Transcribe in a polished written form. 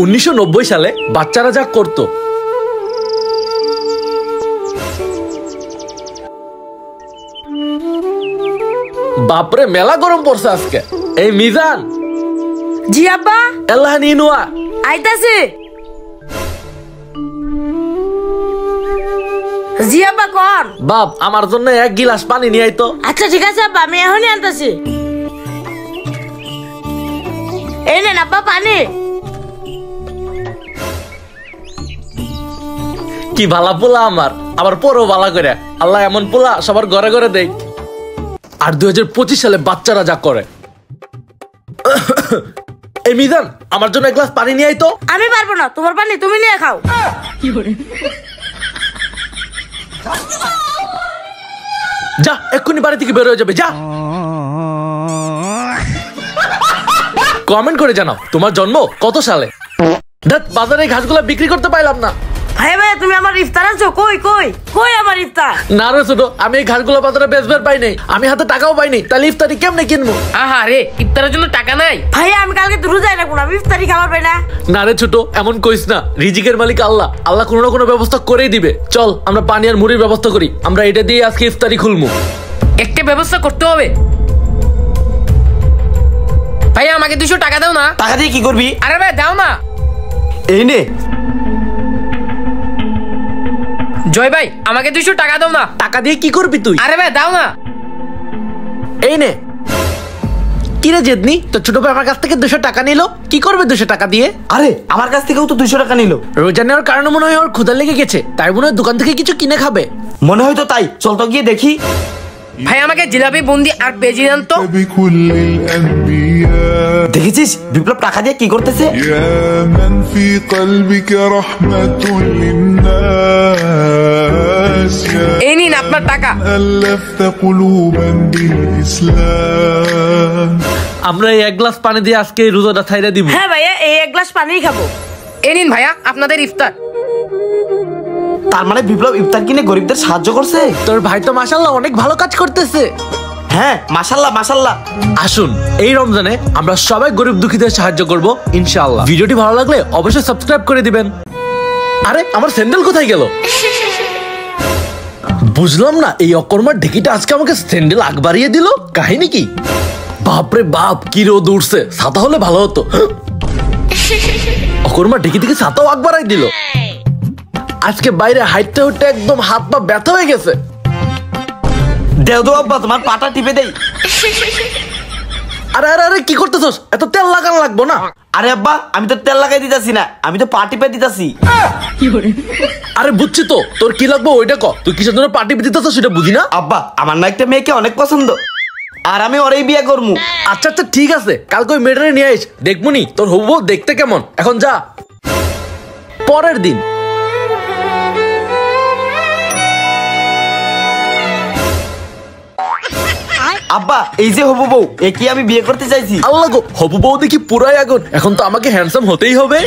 1990 সালে বাচ্চারা যা করতো। বাপরে মেলা গরম পড়ছে আজকে। এই মিজান। জি আব্বা। এল্লাহ নিনুয়া আইতাছে। জি আব্বা কোন? বাপ আমার জন্য এক গিলাস পানি নিয়ে আইতো। আচ্ছা ঠিক আছে আব্বা, আমি এখনই আনতাছি। এই নেন আব্বা পানি। কি ভালা পোলা আমার পরও ভালা করে। আল্লাহ এমন পোলা সবার ঘরে ঘরে দেয়। আর 2025 সালে বাচ্চারা যা করে। এই মিজান আমার জন্য এক গ্লাস পানি নিয়ে আইতো। আমি পারবো না, তোমার পানি তুমি নিয়ে খাও। যা এক্ষুনি বাড়ি থেকে বের হয়ে যাবে যা। কমেন্ট করে জানাও তোমার জন্ম কত সালে। দেখ বাজারে ঘাসগুলা বিক্রি করতে পাইলাম না। ভাই ভাই তুমি আমার ইফতার আনছো? কই কই কই আমার ইফতার? না রে ছোট, আমি এই ঘাসগুলো বাজারে বেচবার পাই নাই। আমি হাতে টাকাও পাইনি, তাহলে ইফতারি কেমনে কিনবো? আহা রে, ইফতারের জন্য টাকা নাই? ভাই আমি কালকে তো রোজায় রাখবো না, আমি ইফতারি খাবার পাই না। না রে ছোট, এমন কইস না। রিজিকের মালিক আল্লাহ, আল্লাহ কোনো না কোনো ব্যবস্থা করেই দিবে। চল আমরা পানি আর মুড়ির ব্যবস্থা করি, আমরা এটা দিয়ে আজকে ইফতারি খুলবো। একটা ব্যবস্থা করতে হবে। ভাই আমাকে 200 টাকা দাও না। টাকা দিয়ে কি করবি? আরে ভাই দাও না। এই নে। জয় ভাই আমাকে 200 টাকা দাও না। টাকা দিয়ে কি করবি তুই? আরে ভাই দাও না। এই নে। কি রে জেদনি, তো ছোট ভাই আমার কাছ থেকে 200 টাকা নিল, কি করবে 200 টাকা দিয়ে? আরে আমার কাছ থেকেও তো 200 টাকা নিল। রোজা নেওয়ার কারণে মনে হয় ওর ক্ষুধা লেগে গেছে, তাই মনে হয় দোকান থেকে কিছু কিনে খাবে। মনে হয় তো তাই, চল তো গিয়ে দেখি। ভাই আমাকে জিলাপি বুন্দি আর পেঁয়াজি দেন তো। দেখেছিস বিপ্লব টাকা দিয়ে কি করতেছে? এই নিন আপনার টাকা। আমরা এই এক গ্লাস পানি দিয়ে আজকে এই রোজাটা ছাইরা দিব। হ্যাঁ ভাইয়া, এই এক গ্লাস পানি খাবো। এই নিন ভাইয়া আপনাদের ইফতার। তার মানে বিপ্লব ইফতার কিনে গরিবদের সাহায্য করছে। তোর ভাই তো মাশাআল্লাহ অনেক ভালো কাজ করতেছে। হ্যাঁ মাশাআল্লাহ মাশাআল্লাহ। আসুন এই রমজানে আমরা সবাই গরিব দুঃখীদের সাহায্য করব ইনশাআল্লাহ। ভিডিওটি ভালো লাগলে অবশ্যই সাবস্ক্রাইব করে দিবেন। আরে আমার স্যান্ডেল কোথায় গেল? বুঝলাম না, এই অকর্মার ঢেকিটা আজকে আমাকে স্যান্ডেল আগ বাড়িয়ে দিল, কাহিনী কি? বাপরে বাপ, কি রোদ উঠছে, ছাতা হলে ভালো হতো। অকর্মার ঢেকি থেকে ছাতাও আগ বাড়াই দিল। আজকে বাইরে হাইটতে হাইটতে একদম হাত পা ব্যথা হয়ে গেছে। দেও দো আব্বা, তোমার পাটা টিপে দেই। আরে আরে আরে কি করতেছস? এত তেল লাগানো লাগবো না। আরে আব্বা আমি তো তেল লাগাই দিতাছি না, আমি তো পা টিপে দিতাছি। আরে বুঝছি তো, তোর কি লাগবে ওইটা ক। তুই কিসের জন্য পার্টি দিতেছস সেটা বুঝি না। আব্বা আমার না একটা মেয়েকে অনেক পছন্দ, আর আমি ওরেই বিয়ে করবো। আচ্ছা আচ্ছা ঠিক আছে, কালকে ওই মেয়েটারে নিয়ে আইস, দেখবনি তোর হবু বউ দেখতে কেমন। এখন যা। পরের দিন আব্বা এই যে হবু বউ, একে আমি বিয়ে করতে চাইছি। আল্লাহ গো, হবু বউ দেখি পুরাই আগুন। এখন তো আমাকে হ্যান্ডসাম হতেই হবে।